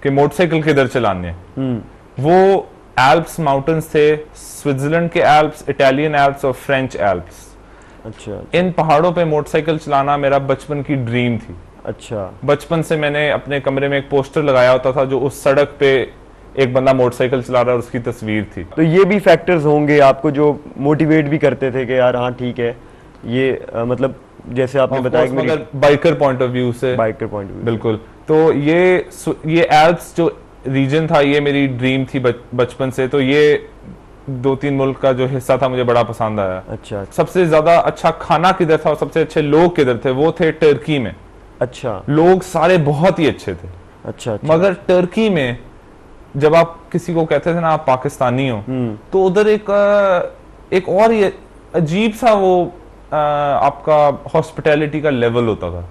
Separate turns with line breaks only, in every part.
कि मोटरसाइकिल किधर चलानी है। वो एल्प्स माउंटेन्स थे, स्विट्जरलैंड के एल्प्स, इटालियन एल्प्स और फ्रेंच एल्प्स।
अच्छा।
इन पहाड़ों पे मोटरसाइकिल चलाना मेरा बचपन की ड्रीम थी।
अच्छा।
बचपन से मैंने अपने कमरे में एक पोस्टर लगाया होता था जो उस सड़क पे एक बंदा मोटरसाइकिल चला रहा है और उसकी तस्वीर थी।
तो ये भी फैक्टर्स होंगे आपको जो मोटिवेट भी करते थे कि यार हाँ ठीक है ये मतलब जैसे आपने बताया कि
मगर बाइकर पॉइंट ऑफ व्यू से,
बाइकर पॉइंट ऑफ व्यू
बिल्कुल। तो ये एल्प्स जो रीजन था ये मेरी ड्रीम थी बचपन से। तो ये 2-3 मुल्क का जो हिस्सा था मुझे बड़ा पसंद आया।
अच्छा।
सबसे ज्यादा अच्छा खाना किधर था और सबसे अच्छे लोग किधर थे, वो थे टर्की में। अच्छा। लोग सारे बहुत ही अच्छे थे। अच्छा। मगर टर्की में जब आप किसी को कहते थे ना आप पाकिस्तानी हो, तो उधर एक और ये अजीब सा वो आपका हॉस्पिटैलिटी का लेवल होता था।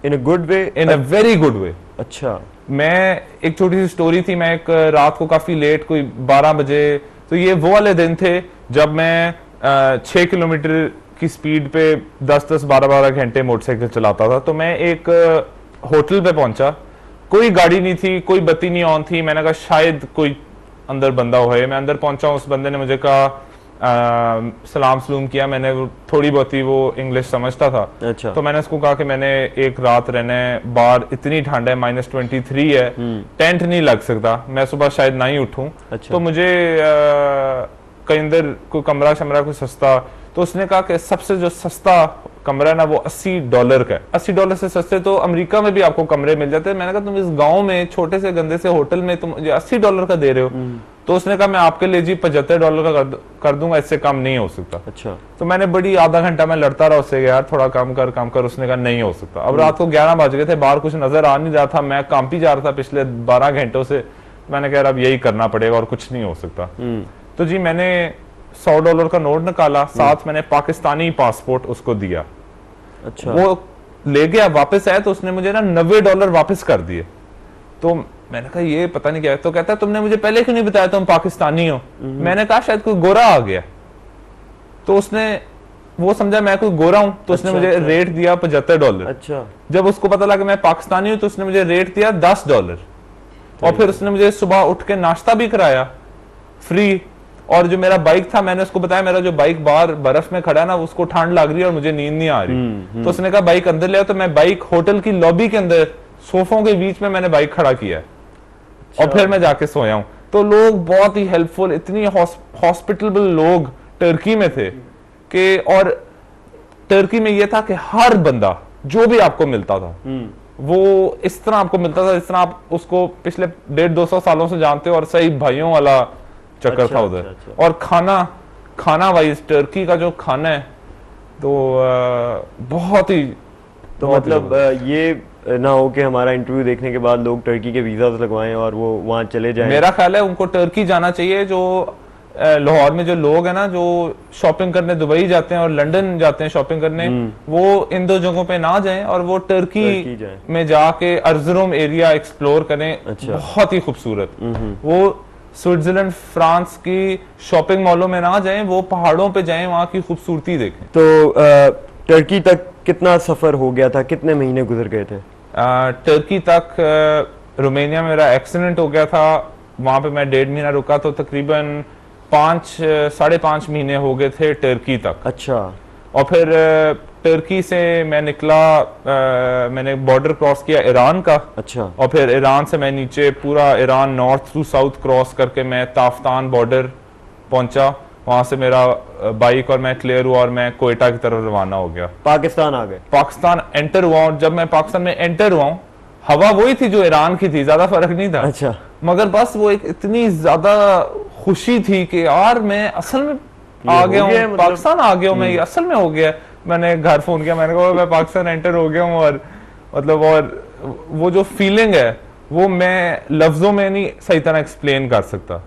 In a good way,
in a very good way.
अच्छा।
मैं एक छोटी सी स्टोरी थी, मैं एक रात को काफी लेट, कोई 12 बजे, तो ये वो वाले दिन थे जब मैं 6 किलोमीटर की स्पीड पे 10-10, 12-12 घंटे मोटरसाइकिल चलाता था। तो मैं एक होटल पे पहुंचा, कोई गाड़ी नहीं थी, कोई बत्ती नहीं ऑन थी। मैंने कहा शायद कोई अंदर बंदा हो। मैं अंदर पहुंचा, उस बंदे ने मुझे कहा सलाम सलूम किया। मैंने थोड़ी बहुत ही वो इंग्लिश समझता था। अच्छा। तो मैंने उसको कहा कि मैंने एक रात रहना है, बाहर इतनी ठंड है, -23 है, टेंट नहीं लग सकता, मैं सुबह शायद ना ही उठूं। अच्छा। तो मुझे कहीं अंदर कोई कमरा शमरा कोई सस्ता। तो उसने कहा कि सबसे जो सस्ता कमरा है ना वो $80 का है। $80 से सस्ते तो अमेरिका में भी आपको कमरे मिल जाते हैं। मैंने कहा तुम इस गांव में छोटे से गंदे से होटल में तुम मुझे $80 का दे रहे हो। तो उसने कहा मैं आपके लिए जी $75 का कर दूंगा, इससे कम नहीं हो सकता। अच्छा। तो मैंने बड़ी आधा घंटा मैं लड़ता रहा उससे, यार थोड़ा कम कर। उसने कहा नहीं हो सकता। अब रात को 11 बज गए थे, बाहर कुछ नजर आ नहीं रहा था, मैं कांपी जा रहा था पिछले 12 घंटों से। मैंने कहा अब यही करना पड़ेगा और कुछ नहीं हो सकता। तो जी मैंने $100 का नोट निकाला, साथ मैंने पाकिस्तानी पासपोर्ट उसको दिया। अच्छा। वो ले गया, वापस आया तो उसने मुझे ना $90 वापस कर दिए। तो मैंने कहा ये पता नहीं क्या है। तो कहता है तुमने मुझे पहले क्यों नहीं बताया तुम पाकिस्तानी हो। मैंने कहा शायद कोई गोरा आ गया। तो उसने वो समझा मैं कोई गोरा हूं, तो उसने मुझे रेट दिया $75। अच्छा। जब उसको पता लगा मैं पाकिस्तानी हूं तो उसने मुझे रेट दिया $10। और फिर उसने मुझे सुबह उठ के नाश्ता भी कराया फ्री। और जो मेरा बाइक था, मैंने उसको बताया मेरा जो बाइक बाहर बर्फ में खड़ा है ना, उसको ठंड लग रही है और मुझे नींद नहीं आ रही। तो उसने कहा बाइक अंदर ले आओ। तो मैं बाइक होटल की लॉबी के अंदर सोफों के बीच में मैंने बाइक खड़ा किया है। और फिर मैं जाके सोया हूं। तो लोग बहुत ही हेल्पफुल, इतनी हॉस्पिटलेबल लोग टर्की में थे कि, और टर्की में यह था कि हर बंदा जो भी आपको मिलता था वो इस तरह आपको मिलता था जिस तरह आप उसको पिछले 150-200 सालों से जानते हो, और सही भाइयों वाला चक्कर था उधर। और खाना वाइज टर्की का जो खाना है तो बहुत ही
तो मतलब ये ना हो कि हमारा इंटरव्यू देखने के बाद लोग टर्की के वीजा लगवाएं और वो वहां चले जाएं।
मेरा ख्याल है उनको टर्की जाना चाहिए। जो लाहौर में जो लोग हैं ना जो शॉपिंग करने दुबई जाते हैं और लंदन जाते हैं शॉपिंग करने, वो इन 2 जगहों पे ना जाएं और वो टर्की में जाके अर्जुरुम एरिया एक्सप्लोर करें। अच्छा। बहुत ही खूबसूरत। वो स्विट्जरलैंड फ्रांस की शॉपिंग मॉलों में ना जाएं, वो पहाड़ों पे जाएं, वहां की खूबसूरती देखें।
तो टर्की तक कितना सफर हो गया था, कितने महीने गुजर गए थे?
टर्की तक रोमानिया में मेरा एक्सीडेंट हो गया था, वहां पे मैं 1.5 महीना रुका, तो तकरीबन 5-5.5 महीने हो गए थे टर्की तक। अच्छा। और फिर टर्की से मैं निकला, मैंने बॉर्डर क्रॉस किया ईरान का। अच्छा। और फिर ईरान से मैं नीचे पूरा Iran north to south cross करके मैं ताफ्तान बॉर्डर पहुंचा। वहां से मेरा बाइक और मैं क्लियर हुआ और मैं कोयटा की तरफ रवाना हो गया।
पाकिस्तान आ गए?
पाकिस्तान एंटर हुआ। जब मैं पाकिस्तान में एंटर हुआ, हवा वही थी जो ईरान की थी, ज्यादा फर्क नहीं था। अच्छा। मगर बस वो एक इतनी ज्यादा खुशी थी कि यार मैं असल में आ गया हूँ, मतलब पाकिस्तान आ गया हूँ, मैं ये असल में हो गया। मैंने घर फोन किया, मैंने कहा मैं पाकिस्तान एंटर हो गया हूँ। और मतलब और वो जो फीलिंग है वो मैं लफ्जों में नहीं सही तरह एक्सप्लेन कर सकता।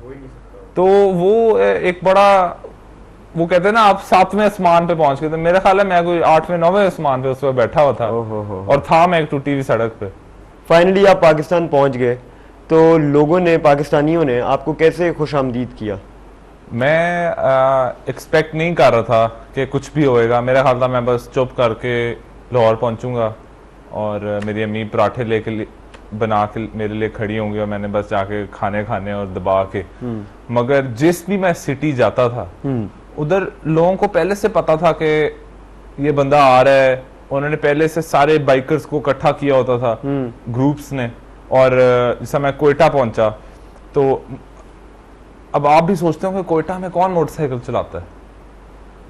तो वो एक बड़ा, वो कहते हैं ना आप 7वें आसमान पे पहुंच गए थे। मेरा ख्याल है मैं कोई 8वें-9वें आसमान पे उस वक्त बैठा हुआ था। और था मैं एक टूटी हुई सड़क पे।
फाइनली आप पाकिस्तान पहुंच गए, तो लोगों ने, पाकिस्तानियों ने आपको कैसे खुशामदीद किया?
मैं एक्सपेक्ट नहीं कर रहा था कि कुछ भी होएगा। मेरा ख्याल था मैं बस चुप करके लाहौर पहुंचूंगा और मेरी अम्मी पराठे लेके बना के मेरे लिए खड़ी होंगी और मैंने बस जाके खाने और दबा के। मगर जिस भी मैं सिटी जाता था उधर लोगों को पहले से पता था कि ये बंदा आ रहा है। उन्होंने पहले से सारे बाइकर्स को इकट्ठा किया होता था ग्रुप्स ने। और जैसा मैं कोयटा पहुंचा तो अब आप भी सोचते हो कि कोयटा में कौन मोटरसाइकिल चलाता है,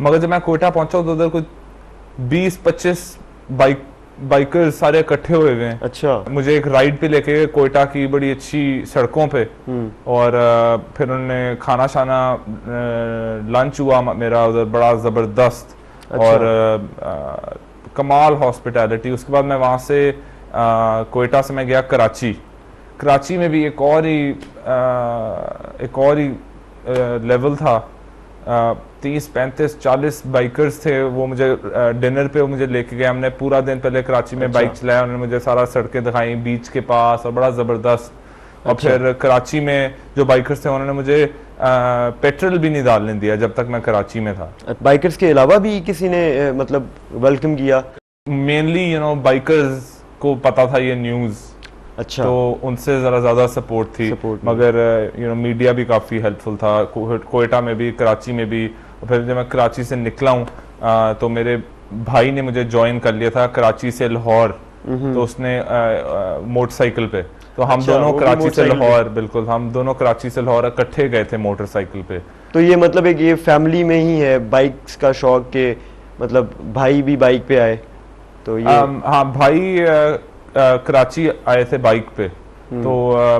मगर जब मैं कोयटा पहुंचा तो उधर कोई 20-25 बाइकर्स सारे इकट्ठे हुए हुए हैं।
अच्छा।
मुझे एक राइड पे लेके गए कोयटा की बड़ी अच्छी सड़कों पे। और फिर उन्होंने खाना शाना लंच हुआ मेरा उधर बड़ा जबरदस्त।
अच्छा।
और कमाल हॉस्पिटैलिटी। उसके बाद मैं वहां से कोयटा से मैं गया कराची में भी एक और ही लेवल था। 30-35-40 बाइकर्स थे। वो मुझे डिनर पे मुझे लेके गए। हमने पूरा दिन पहले कराची में बाइक चलाया। उन्होंने मुझे सारा सड़कें दिखाई बीच के पास और बड़ा जबरदस्त। और फिर कराची में जो बाइकर्स थे उन्होंने मुझे पेट्रोल भी नहीं डालने दिया जब तक मैं कराची में था।
बाइकर्स के अलावा भी किसी ने मतलब वेलकम किया?
मेनली बाइकर्स को पता था ये न्यूज़।
अच्छा।
तो उनसे जरा ज्यादा सपोर्ट थी। मगर मीडिया भी काफी हेल्पफुल था कोयटा में भी कराची में भी। और फिर जब मैं कराची से निकला हूँ तो मेरे भाई ने मुझे ज्वाइन कर लिया था कराची से लाहौर। तो उसने मोटरसाइकिल पे। तो हम दोनों कराची से लाहौर, बिल्कुल हम दोनों कराची से लाहौर इकट्ठे गए थे मोटरसाइकिल पे।
तो ये मतलब एक ये फैमिली में ही है बाइक्स का शौक के, मतलब भाई भी बाइक पे आए तो ये
हाँ भाई कराची आए थे बाइक पे। तो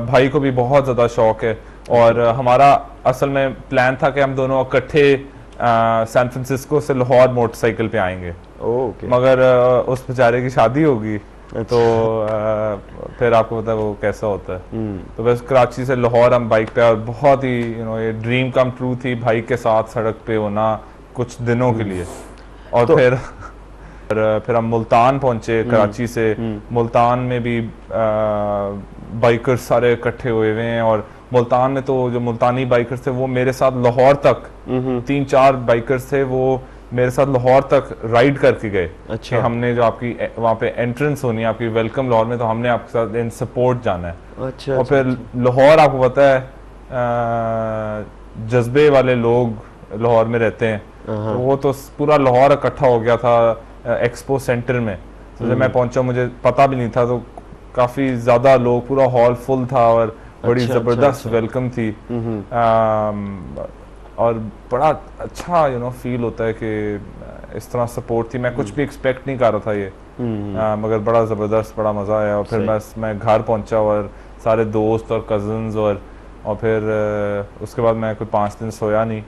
भाई को भी बहुत ज्यादा शौक है। और हमारा असल में प्लान था कि हम दोनों इकट्ठे सैन फ्रांसिस्को से लाहौर मोटरसाइकिल पे आएंगे।
ओके।
मगर उस बेचारे की शादी होगी। तो फिर आपको पता है वो कैसा होता है। तो बस कराची से लाहौर हम बाइक पे। और बहुत ही ये ड्रीम कम ट्रू थी भाई के साथ सड़क पे होना कुछ दिनों के लिए। और तो, फिर हम मुल्तान पहुंचे कराची से। मुल्तान में भी बाइकर्स सारे इकट्ठे हुए हुए हैं। और मुल्तान में तो जो मुल्तानी बाइकर्स थे वो मेरे साथ लाहौर तक 3-4 बाइकर्स थे वो मेरे साथ लाहौर तक राइड करके गए।
अच्छा।
कि हमने जो आपकी वहाँ पे एंट्रेंस होनी है आपकी वेलकम लाहौर में, तो हमने आपके साथ इन सपोर्ट जाना है।
अच्छा।
और फिर लाहौर आपको पता है जज्बे वाले लोग लाहौर में रहते हैं। तो वो तो पूरा लाहौर इकट्ठा हो गया था एक्सपो सेंटर में। तो जब मैं पहुंचा मुझे पता भी नहीं था तो काफी ज्यादा लोग, पूरा हॉल फुल था और बड़ी जबरदस्त वेलकम थी। और बड़ा अच्छा फील होता है कि इस तरह सपोर्ट थी। मैं कुछ भी एक्सपेक्ट नहीं कर रहा था ये। मगर बड़ा जबरदस्त, बड़ा मजा आया। और फिर बस मैं घर पहुंचा और सारे दोस्त और कजन्स और फिर उसके बाद मैं कोई 5 दिन सोया नहीं।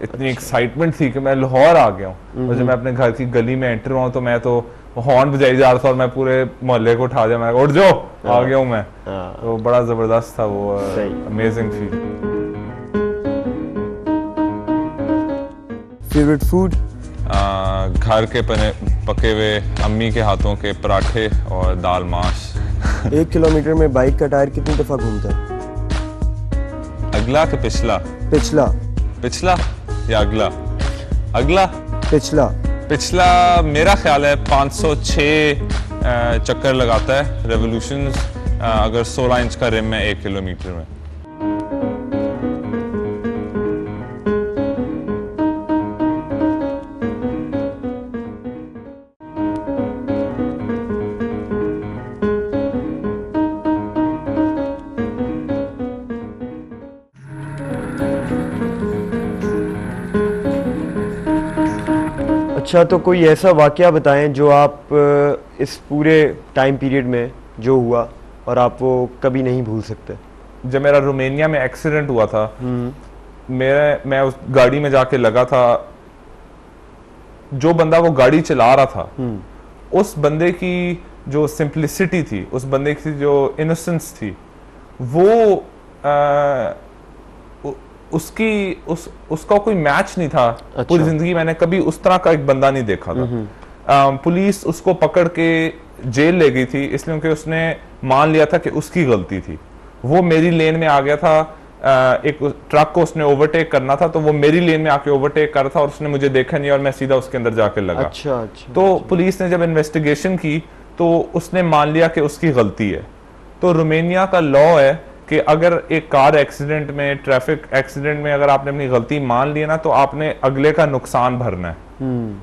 इतनी एक्साइटमेंट थी कि मैं लाहौर आ गया हूँ। और जब मैं अपने घर की गली में एंटर हुआ तो मैं तो हॉर्न बजाई जा रहा था और मैं पूरे मोहल्ले को उठा दिया। मैं उठ जाओ, आ गया हूँ मैं। तो बड़ा जबरदस्त था वो, अमेजिंग फील।
Favourite food?
घर के पके हुए अम्मी के हाथों के पराठे और दाल माश।
1 किलोमीटर में बाइक का टायर कितनी दफा घूमता है?
अगला कि पिछला?
पिछला।
पिछला या अगला? अगला। पिछला मेरा ख्याल है 506 चक्कर लगाता है रेवोल्यूशंस अगर 16 इंच का रिम है 1 किलोमीटर में।
अच्छा, तो कोई ऐसा वाकया बताएं जो आप इस पूरे टाइम पीरियड में जो हुआ और आप वो कभी नहीं भूल सकते।
जब मेरा रोमानिया में एक्सीडेंट हुआ था, मैं उस गाड़ी में जाके लगा था। जो बंदा वो गाड़ी चला रहा था उस बंदे की जो सिंप्लिसिटी थी, उस बंदे की जो इनोसेंस थी, वो उसका कोई मैच नहीं था। अच्छा। पूरी जिंदगी मैंने कभी उस तरह का एक बंदा नहीं देखा था। पुलिस उसको पकड़ के जेल ले गई थी इसलिए कि उसने मान लिया था कि उसकी गलती थी। वो मेरी लेन में आ गया था, एक ट्रक को उसने ओवरटेक करना था तो वो मेरी लेन में आके ओवरटेक कर रहा था और उसने मुझे देखा नहीं और मैं सीधा उसके अंदर जाके लगा।
अच्छा।
तो पुलिस ने जब इन्वेस्टिगेशन की तो उसने मान लिया कि उसकी गलती है। तो रोमानिया का लॉ है कि अगर एक कार एक्सीडेंट में, ट्रैफिक एक्सीडेंट में अगर आपने अपनी गलती मान ली ना, तो आपने अगले का नुकसान भरना है।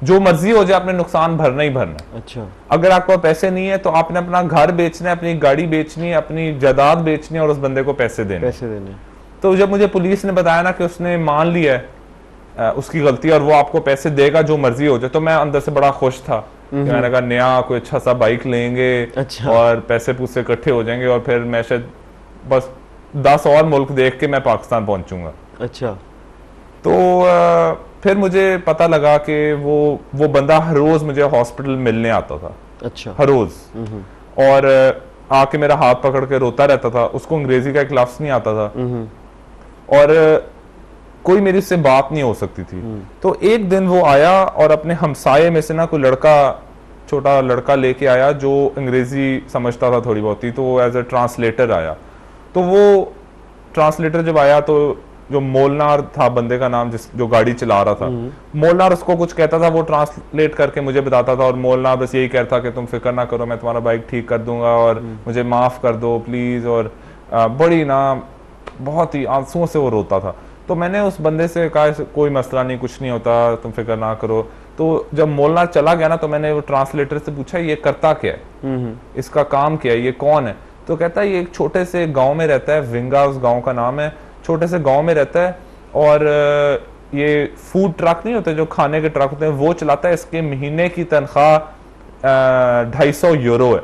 जो मर्जी हो जाए, आपने नुकसान भरना ही भरना है।
अच्छा।
अगर आपको पैसे नहीं है तो आपने अपना घर बेचना है, अपनी गाड़ी बेचनी है, अपनी जायदाद बेचनी है और उस बंदे को पैसे देने। तो जब मुझे पुलिस ने बताया ना कि उसने मान लिया है उसकी गलती और वो आपको पैसे देगा जो मर्जी हो जाए, तो मैं अंदर से बड़ा खुश था कि मैंने कहा नया कोई अच्छा सा बाइक लेंगे। अच्छा। और पैसे पूसे इकट्ठे हो जाएंगे और फिर मैं शायद बस 10 और मुल्क देख के मैं पाकिस्तान पहुंचूंगा।
अच्छा।
तो फिर मुझे पता लगा कि वो बंदा हर रोज मुझे हॉस्पिटल मिलने आता था।
अच्छा।
हर रोज। और आके मेरा हाथ पकड़ के रोता रहता था। उसको अंग्रेजी का एक लफ्ज नहीं आता था और कोई मेरी उससे बात नहीं हो सकती थी। तो एक दिन वो आया और अपने हमसाये में से ना कोई लड़का, छोटा लड़का लेके आया जो अंग्रेजी समझता था थोड़ी बहुत ही, तो वो एज ए ट्रांसलेटर आया। तो वो ट्रांसलेटर जब आया तो जो मोलनार था बंदे का नाम, जो गाड़ी चला रहा था, मोलनार उसको कुछ कहता था, वो ट्रांसलेट करके मुझे बताता था और मोलनार बस यही कहता कि तुम फिक्र ना करो, मैं तुम्हारा बाइक ठीक कर दूंगा और मुझे माफ कर दो प्लीज। और बड़ी ना बहुत ही आंसुओं से वो रोता था। तो मैंने उस बंदे से कहा कोई मसला नहीं, कुछ नहीं होता, तुम फिक्र ना करो। तो जब मोलनार चला गया ना, तो मैंने वो ट्रांसलेटर से पूछा ये करता क्या है, इसका काम क्या है, ये कौन है? तो कहता है ये एक छोटे से गांव में रहता है, विंगा उस गांव का नाम है, छोटे से गांव में रहता है और ये फूड ट्रक नहीं होते जो खाने के ट्रक होते हैं वो चलाता है। इसके महीने की तनख्वाह 250 यूरो है।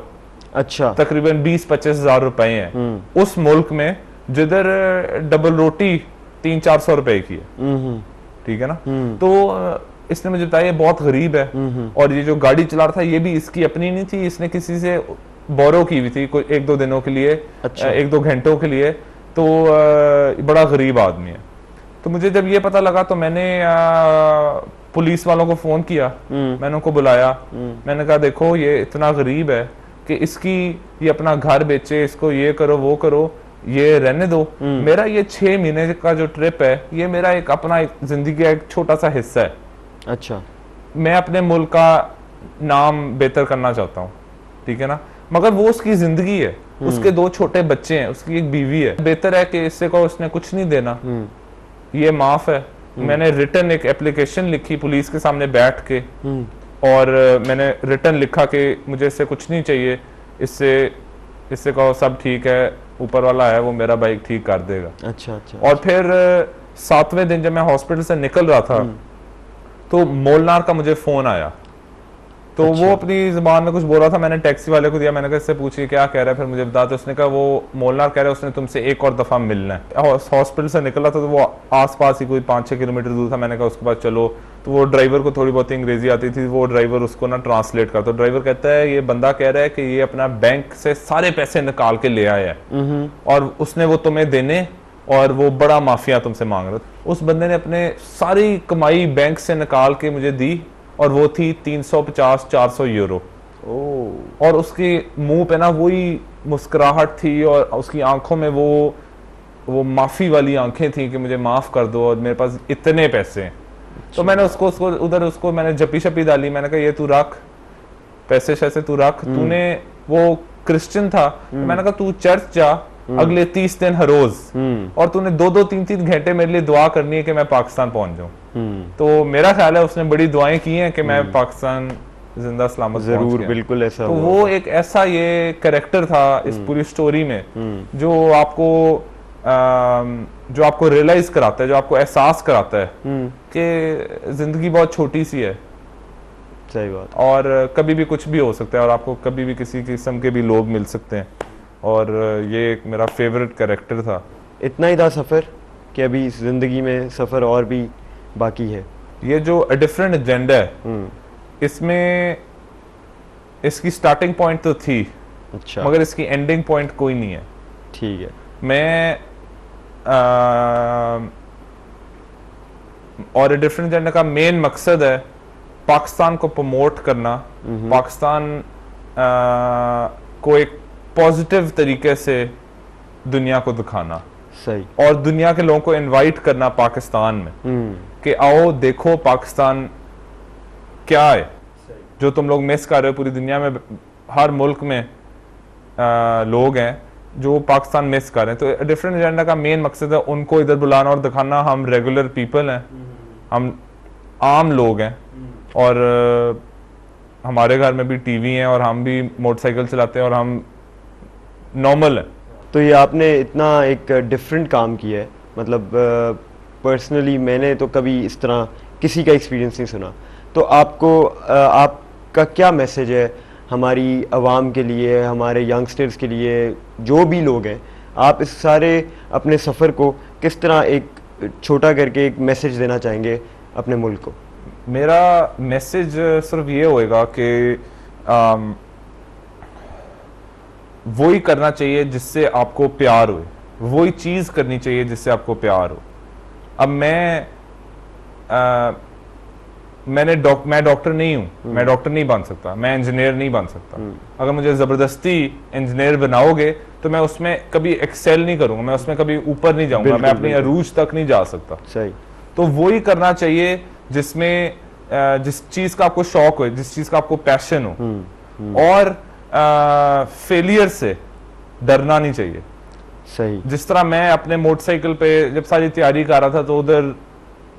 अच्छा।
तकरीबन 20-25 हजार रुपए हैं उस मुल्क में जिधर डबल रोटी 300-400 रुपए की है। ठीक है ना? तो इसने मुझे बताया ये बहुत गरीब है और ये जो गाड़ी चला रहा था ये भी इसकी अपनी नहीं थी, इसने किसी से बोरो की हुई थी कोई 1-2 दिनों के लिए। अच्छा। 1-2 घंटों के लिए। तो बड़ा गरीब आदमी है। तो मुझे जब ये पता लगा तो मैंने पुलिस वालों को फोन किया, मैंने उनको बुलाया, मैंने कहा देखो ये इतना गरीब है कि इसकी ये अपना घर बेचे, इसको ये करो वो करो, ये रहने दो। मेरा ये 6 महीने का जो ट्रिप है ये मेरा एक अपना एक जिंदगी का एक छोटा सा हिस्सा है। अच्छा। मैं अपने मुल्क का नाम बेहतर करना चाहता हूँ, ठीक है ना, मगर वो उसकी जिंदगी है, उसके 2 छोटे बच्चे हैं, उसकी एक बीवी है। बेहतर है कि इससे को उसने कुछ नहीं देना, ये माफ है। मैंने रिटर्न एक एप्लीकेशन लिखी पुलिस के सामने बैठ के और मैंने रिटर्न लिखा कि मुझे इससे कुछ नहीं चाहिए, इससे कहो सब ठीक है, ऊपर वाला है वो मेरा बाइक ठीक कर देगा। अच्छा, अच्छा। और फिर 7वें दिन जब मैं हॉस्पिटल से निकल रहा था तो मोलनार का मुझे फोन आया। तो अच्छा। वो अपनी जुबान में कुछ बोल रहा था, मैंने टैक्सी वाले को दिया, मैंने कहा इससे पूछिए क्या कह रहा है, फिर मुझे बता। तो उसने कहा वो मोलनार कह रहा है उसने तुमसे एक और दफा मिलना है। हॉस्पिटल से निकला था तो वो आसपास ही कोई 5-6 किलोमीटर दूर था। मैंने कहा उसके पास चलो। तो वो ड्राइवर को थोड़ी बहुत अंग्रेजी आती थी, वो ड्राइवर उसको ना ट्रांसलेट करता। तो ड्राइवर कहता है ये बंदा कह रहा है कि ये अपना बैंक से सारे पैसे निकाल के ले आया है और उसने वो तुम्हें देने और वो बड़ा माफिया तुमसे मांग रहा था। उस बंदे ने अपने सारी कमाई बैंक से निकाल के मुझे दी और वो थी 350-400 यूरो। और उसके मुंह पे ना वही मुस्कुराहट थी और उसकी आंखों में वो माफी वाली आंखें थी कि मुझे माफ कर दो और मेरे पास इतने पैसे हैं। तो मैंने उसको मैंने जपी शपी डाली, मैंने कहा ये तू रख पैसे शैसे तू रख। तूने वो क्रिश्चियन था, तो मैंने कहा तू चर्च जा अगले 30 दिन हर रोज और तूने 2-3 घंटे मेरे लिए दुआ करनी है कि मैं पाकिस्तान पहुंच जाऊं। तो मेरा ख्याल है उसने बड़ी दुआएं की हैं कि मैं पाकिस्तान जिंदा सलामत
जरूर, बिल्कुल ऐसा।
तो वो एक ऐसा ये कैरेक्टर था इस पूरी स्टोरी में जो आपको रियलाइज कराता है, जो आपको एहसास कराता है कि जिंदगी बहुत छोटी सी है।
सही बात।
और कभी भी कुछ भी हो सकता है और आपको कभी भी किसी किस्म के भी लोग मिल सकते हैं। और ये एक मेरा फेवरेट कैरेक्टर था।
इतना ही था सफ़र कि अभी जिंदगी में सफ़र और भी बाकी है?
ये जो अ डिफरेंट एजेंडा है इसमें इसकी स्टार्टिंग पॉइंट तो थी, अच्छा, मगर इसकी एंडिंग पॉइंट कोई नहीं है। ठीक है। मैं और अ डिफरेंट एजेंडा का मेन मकसद है पाकिस्तान को प्रमोट करना, पाकिस्तान को एक पॉजिटिव तरीके से दुनिया को दिखाना। सही। और दुनिया के लोगों को इनवाइट करना पाकिस्तान में कि आओ देखो पाकिस्तान क्या है जो तुम लोग मिस कर रहे हो। पूरी दुनिया में हर मुल्क में लोग हैं जो पाकिस्तान मिस कर रहे हैं। तो डिफरेंट एजेंडा का मेन मकसद है उनको इधर बुलाना और दिखाना हम रेगुलर पीपल हैं, हम आम लोग हैं, और हमारे घर में भी टीवी है और हम भी मोटरसाइकिल चलाते हैं और हम नॉर्मल हैं।
तो ये आपने इतना एक डिफरेंट काम किया है, मतलब पर्सनली मैंने तो कभी इस तरह किसी का एक्सपीरियंस नहीं सुना। तो आपको आपका क्या मैसेज है हमारी आवाम के लिए, हमारे यंगस्टर्स के लिए, जो भी लोग हैं, आप इस सारे अपने सफ़र को किस तरह एक छोटा करके एक मैसेज देना चाहेंगे अपने मुल्क को?
मेरा मैसेज सिर्फ ये होएगा कि वही करना चाहिए जिससे आपको प्यार हो, वही चीज़ करनी चाहिए जिससे आपको प्यार हो। अब मैं डॉक्टर नहीं हूँ, मैं डॉक्टर नहीं बन सकता, मैं इंजीनियर नहीं बन सकता। अगर मुझे ज़बरदस्ती इंजीनियर बनाओगे तो मैं उसमें कभी एक्सेल नहीं करूंगा, मैं उसमें कभी ऊपर नहीं जाऊंगा, मैं अपनी अरूज तक नहीं जा सकता।
सही।
तो वही करना चाहिए जिसमें जिस चीज़ का आपको शौक हो, जिस चीज़ का आपको पैशन हो, और फेलियर से डरना नहीं चाहिए।
सही।
जिस तरह मैं अपने मोटरसाइकिल पे जब सारी तैयारी कर रहा था तो उधर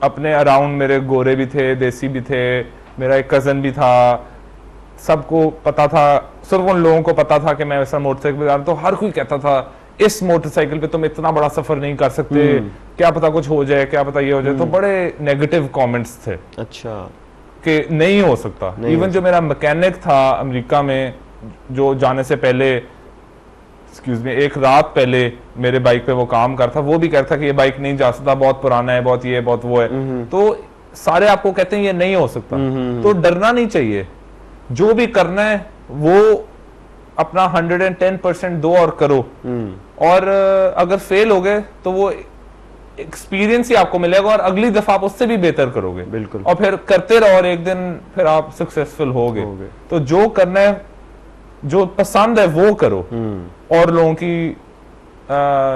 अपने अराउंड मेरे गोरे भी थे, देसी भी थे, मेरा एक कजन भी था, सबको पता था, सिर्फ उन लोगों को पता था कि मैं वैसा मोटरसाइकिल पे जा रहा, तो हर कोई कहता था इस मोटरसाइकिल पे तुम इतना बड़ा सफर नहीं कर सकते, क्या पता कुछ हो जाए, क्या पता ये हो जाए। तो बड़े नेगेटिव कमेंट्स थे।
अच्छा।
कि नहीं हो सकता। इवन जो मेरा मैकेनिक था अमेरिका में, जो जाने से पहले, एक्सक्यूज मी, एक रात पहले मेरे बाइक पे वो काम करता, वो भी कहता कि ये बाइक नहीं जा सकता, बहुत पुराना है, बहुत ये बहुत वो है। तो सारे आपको कहते हैं ये नहीं हो सकता। तो डरना नहीं चाहिए, जो भी करना है वो अपना 110% दो और करो। और अगर फेल हो गए तो वो एक्सपीरियंस ही आपको मिलेगा और अगली दफा आप उससे भी बेहतर करोगे।
बिल्कुल।
और फिर करते रहो और एक दिन फिर आप सक्सेसफुल होगे। तो जो करना है, जो पसंद है वो करो, और लोगों की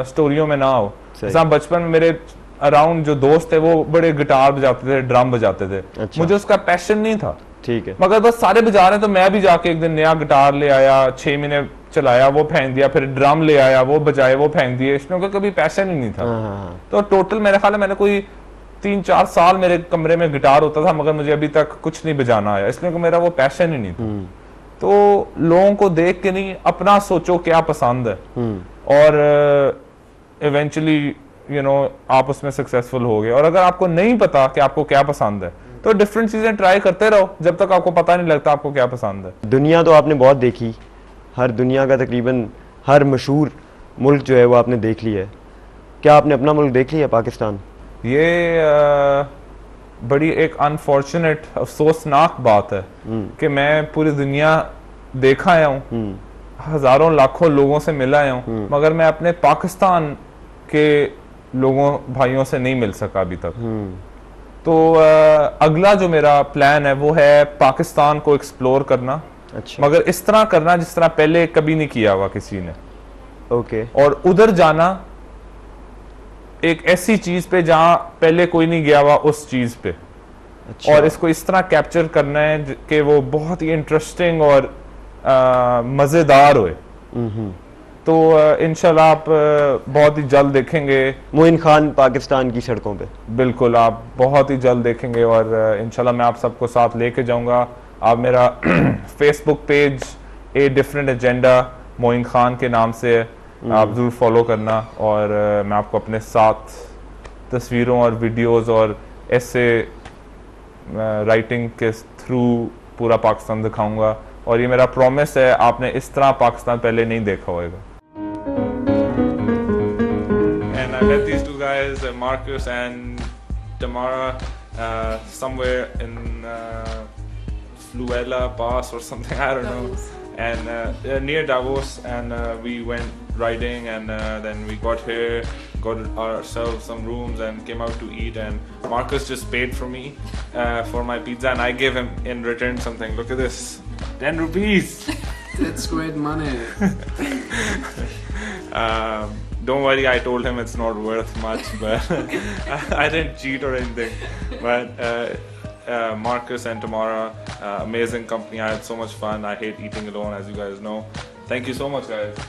स्टोरियों में ना हो। जैसा बचपन में मेरे अराउंड जो दोस्त थे वो बड़े गिटार बजाते थे, ड्रम बजाते थे। अच्छा। मुझे उसका पैशन नहीं था।
ठीक है।
मगर बस सारे बजा रहे हैं तो मैं भी जाके एक दिन नया गिटार ले आया, 6 महीने चलाया, वो फेंक दिया, फिर ड्रम ले आया, वो बजाए, वो फेंक दिए। इसमें कोई कभी पैशन ही नहीं था। तो टोटल मेरे ख्याल है मैंने कोई 3-4 साल मेरे कमरे में गिटार होता था, मगर मुझे अभी तक कुछ नहीं बजाना आया, इसलिए मेरा वो पैशन ही नहीं था। तो लोगों को देख के नहीं, अपना सोचो क्या पसंद है, और इवेंचुअली आप उसमें सक्सेसफुल हो गए। और अगर आपको नहीं पता कि आपको क्या पसंद है तो डिफरेंट चीजें ट्राई करते रहो जब तक आपको पता नहीं लगता आपको क्या पसंद है।
दुनिया तो आपने बहुत देखी, हर दुनिया का तकरीबन हर मशहूर मुल्क जो है वो आपने देख लिया है। क्या आपने अपना मुल्क देख लिया, पाकिस्तान?
ये बड़ी एक अनफॉर्चुनेट, अफसोसनाक बात है कि मैं पूरी दुनिया देखा आया हूँ, हजारों लाखों लोगों से मिला आया हूँ, मगर मैं अपने पाकिस्तान के लोगों भाइयों से नहीं मिल सका अभी तक। तो अगला जो मेरा प्लान है वो है पाकिस्तान को एक्सप्लोर करना। अच्छा। मगर इस तरह करना जिस तरह पहले कभी नहीं किया हुआ किसी ने। ओके। और उधर जाना एक ऐसी चीज पे जहां पहले कोई नहीं गया हुआ, उस चीज पे। अच्छा। और इसको इस तरह कैप्चर करना है कि वो बहुत ही इंटरेस्टिंग और मजेदार होए। तो इंशाल्लाह आप बहुत ही जल्द देखेंगे
मोइन खान पाकिस्तान की सड़कों पे। बिल्कुल,
आप बहुत ही जल्द देखेंगे, और इंशाल्लाह मैं आप सबको साथ लेके जाऊंगा। आप मेरा Facebook page a different agenda Moin Khan के नाम से है, आप जरूर फॉलो करना। और मैं आपको अपने साथ तस्वीरों और वीडियोस और ऐसे राइटिंग के थ्रू पूरा पाकिस्तान दिखाऊंगा, और ये मेरा प्रॉमिस है, आपने इस तरह पाकिस्तान पहले नहीं देखा होगा। And I met these two guys, Marcus and Tamara, somewhere in Fluella Pass or something, I don't know, and near Davos, and we went riding, and then we got here, got ourselves some rooms and came out to eat, and Marcus just paid for me for my pizza, and I gave him in return something. Look at this, 10 rupees.
That's great money.
Don't worry, I told him it's not worth much, but I didn't cheat or anything. But Marcus and Tamara, amazing company. I had so much fun. I hate eating alone, as you guys know. Thank you so much, guys.